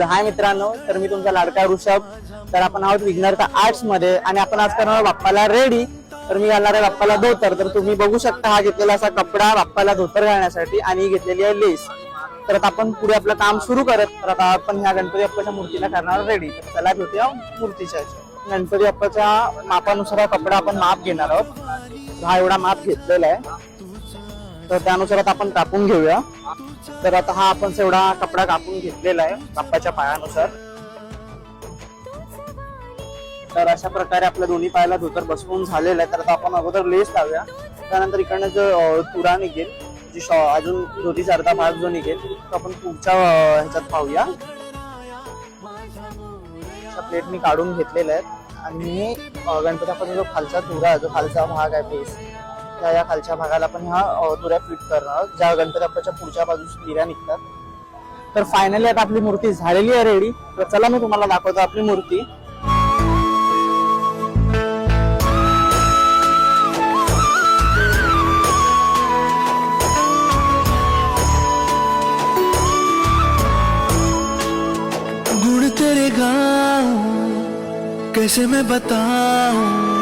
हाय मित्रांनो, तर मी तुमचा लाडका ऋषभ. तर आपण आहोत विघ्नहर्ता आर्ट्स मध्ये आणि आपण आज करणार बाप्पाला रेडी. तर मी घालणार आहे बाप्पाला धोतर. तर तुम्ही बघू शकता हा घेतलेला असा कपडा बाप्पाला धोतर घालण्यासाठी आणि ही घेतलेली आहे लेस. तर आता आपण पुढे आपलं काम सुरू करत. तर आता आपण ह्या गणपती बाप्पाच्या मूर्तीला करणार रेडी. तर चला भेटूया मूर्तीच्या. गणपती बाप्पाच्या मापानुसार हा कपडा आपण माप घेणार आहोत. हा एवढा माप घेतलेला आहे, तर त्यानुसार आता आपण कापून घेऊया. तर आता हा आपण एवढा कपडा कापून घेतलेला आहे बाप्पाच्या पायानुसार. तर अशा प्रकारे आपल्या दोन्ही पायाला धोतर बसवून झालेला आहे. तर आता आपण अगोदर लेस लावूया, त्यानंतर इकडनं जो तुरा निघेल, जी अजून धोतीचा अर्धा भाग जो निघेल तो आपण पुढच्या ह्याच्यात पाहूया. प्लेट मी काढून घेतलेला आहे आणि गणपती बाप्पाचा जो खालचा तुरा जो खालचा भाग आहे फेस, या खालच्या भागाला पण ह्या तुऱ्या फिट करणार, ज्या गणपती बाप्पाच्या पुढच्या बाजूस तिऱ्या निघतात. तर फायनली आता आपली मूर्ती झालेली आहे रेडी. तर चला मी तुम्हाला दाखवतो आपली मूर्ती. गुण तेरे गाऊं कैसे मैं बताऊं,